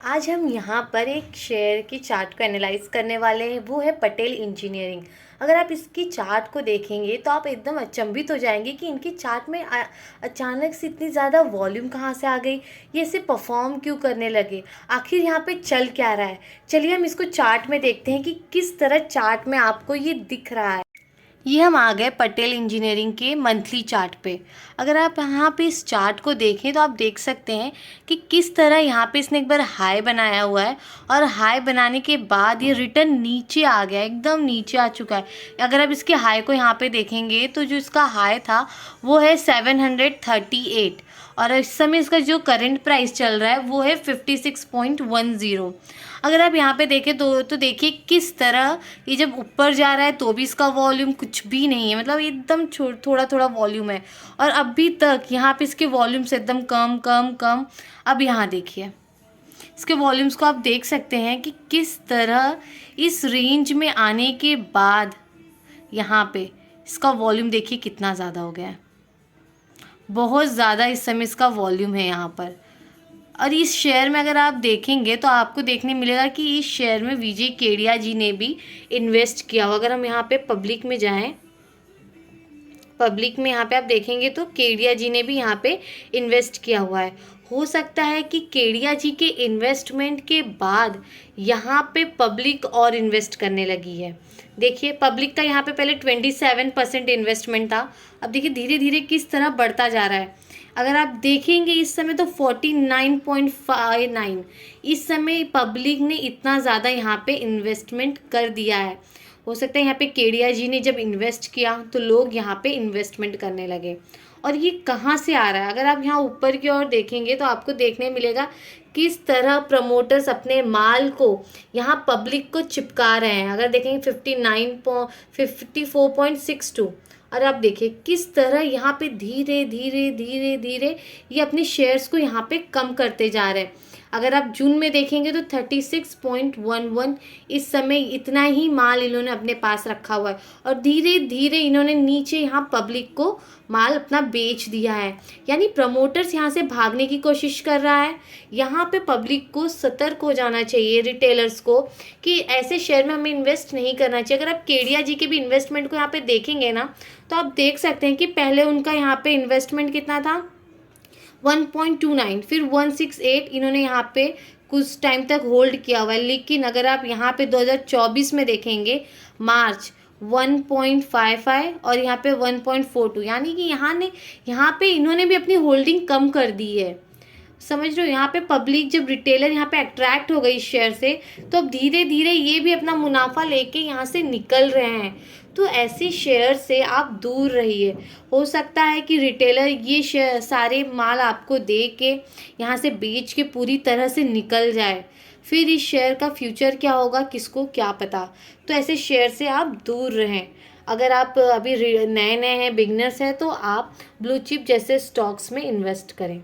आज हम यहाँ पर एक शेयर की चार्ट को एनालाइज करने वाले हैं, वो है पटेल इंजीनियरिंग। अगर आप इसकी चार्ट को देखेंगे तो आप एकदम अचंभित हो जाएंगे कि इनकी चार्ट में अचानक से इतनी ज़्यादा वॉल्यूम कहाँ से आ गई, ये इसे परफॉर्म क्यों करने लगे, आखिर यहाँ पे चल क्या रहा है। चलिए हम इसको चार्ट में देखते हैं कि किस तरह चार्ट में आपको ये दिख रहा है। ये हम आ गए पटेल इंजीनियरिंग के मंथली चार्ट पे। अगर आप यहाँ पे इस चार्ट को देखें तो आप देख सकते हैं कि किस तरह यहाँ पे इसने एक बार हाई बनाया हुआ है और हाई बनाने के बाद ये रिटर्न नीचे आ गया, एकदम नीचे आ चुका है। अगर आप इसके हाई को यहाँ पे देखेंगे तो जो इसका हाई था वो है 738 और इस समय इसका जो करंट प्राइस चल रहा है वो है 56.10। अगर आप यहाँ पे देखें तो देखिए किस तरह ये जब ऊपर जा रहा है तो भी इसका वॉल्यूम कुछ भी नहीं है, मतलब एकदम थोड़ा थोड़ा वॉल्यूम है और अभी तक यहाँ पे इसके वॉल्यूम से एकदम कम कम कम। अब यहाँ देखिए इसके वॉल्यूम्स को आप देख सकते हैं कि किस तरह इस रेंज में आने के बाद यहाँ पे इसका वॉल्यूम देखिए कितना ज़्यादा हो गया है, बहुत ज़्यादा इस समय इसका वॉल्यूम है यहाँ पर। और इस शेयर में अगर आप देखेंगे तो आपको देखने मिलेगा कि इस शेयर में विजय केडिया जी ने भी इन्वेस्ट किया हो। अगर हम यहाँ पे पब्लिक में जाएं, पब्लिक में यहाँ पे आप देखेंगे तो केडिया जी ने भी यहाँ पे इन्वेस्ट किया हुआ है। हो सकता है कि केडिया जी के इन्वेस्टमेंट के बाद यहाँ पे पब्लिक और इन्वेस्ट करने लगी है। देखिए पब्लिक का यहाँ पे पहले 27% इन्वेस्टमेंट था, अब देखिए धीरे धीरे किस तरह बढ़ता जा रहा है। अगर आप देखेंगे इस समय तो 49.59 इस समय पब्लिक ने इतना ज़्यादा यहाँ पे इन्वेस्टमेंट कर दिया है। हो सकता है यहाँ पे केडिया जी ने जब इन्वेस्ट किया तो लोग यहाँ पे इन्वेस्टमेंट करने लगे। और ये कहाँ से आ रहा है, अगर आप यहाँ ऊपर की ओर देखेंगे तो आपको देखने मिलेगा किस तरह प्रमोटर्स अपने माल को यहाँ पब्लिक को चिपका रहे हैं। अगर देखेंगे 54.62 और आप देखिए किस तरह यहाँ पे धीरे धीरे धीरे धीरे ये अपने शेयर्स को यहाँ पे कम करते जा रहे हैं। अगर आप जून में देखेंगे तो 36.11 इस समय इतना ही माल इन्होंने अपने पास रखा हुआ है और धीरे धीरे इन्होंने नीचे यहाँ पब्लिक को माल अपना बेच दिया है। यानी प्रमोटर्स यहाँ से भागने की कोशिश कर रहा है। यहाँ पे पब्लिक को सतर्क हो जाना चाहिए, रिटेलर्स को, कि ऐसे शेयर में हमें इन्वेस्ट नहीं करना चाहिए। अगर आप केडिया जी के भी इन्वेस्टमेंट को यहाँ पे देखेंगे ना तो आप देख सकते हैं कि पहले उनका यहाँ पे इन्वेस्टमेंट कितना था 1.29, फिर 168 इन्होंने यहाँ पे कुछ टाइम तक होल्ड किया हुआ है। लेकिन अगर आप यहाँ पे 2024 में देखेंगे मार्च 1.55 और यहाँ पे 1.42, यानी कि यहाँ पे इन्होंने भी अपनी होल्डिंग कम कर दी है। समझ रहे हो, यहाँ पे पब्लिक जब रिटेलर यहाँ पे अट्रैक्ट हो गई इस शेयर से तो अब धीरे धीरे ये भी अपना मुनाफा लेके यहाँ से निकल रहे हैं। तो ऐसे शेयर से आप दूर रहिए। हो सकता है कि रिटेलर ये शेयर सारे माल आपको दे के यहाँ से बेच के पूरी तरह से निकल जाए, फिर इस शेयर का फ्यूचर क्या होगा किसको क्या पता। तो ऐसे शेयर से आप दूर रहें। अगर आप अभी नए नए हैं, बिगनर्स हैं, तो आप ब्लू चिप जैसे स्टॉक्स में इन्वेस्ट करें।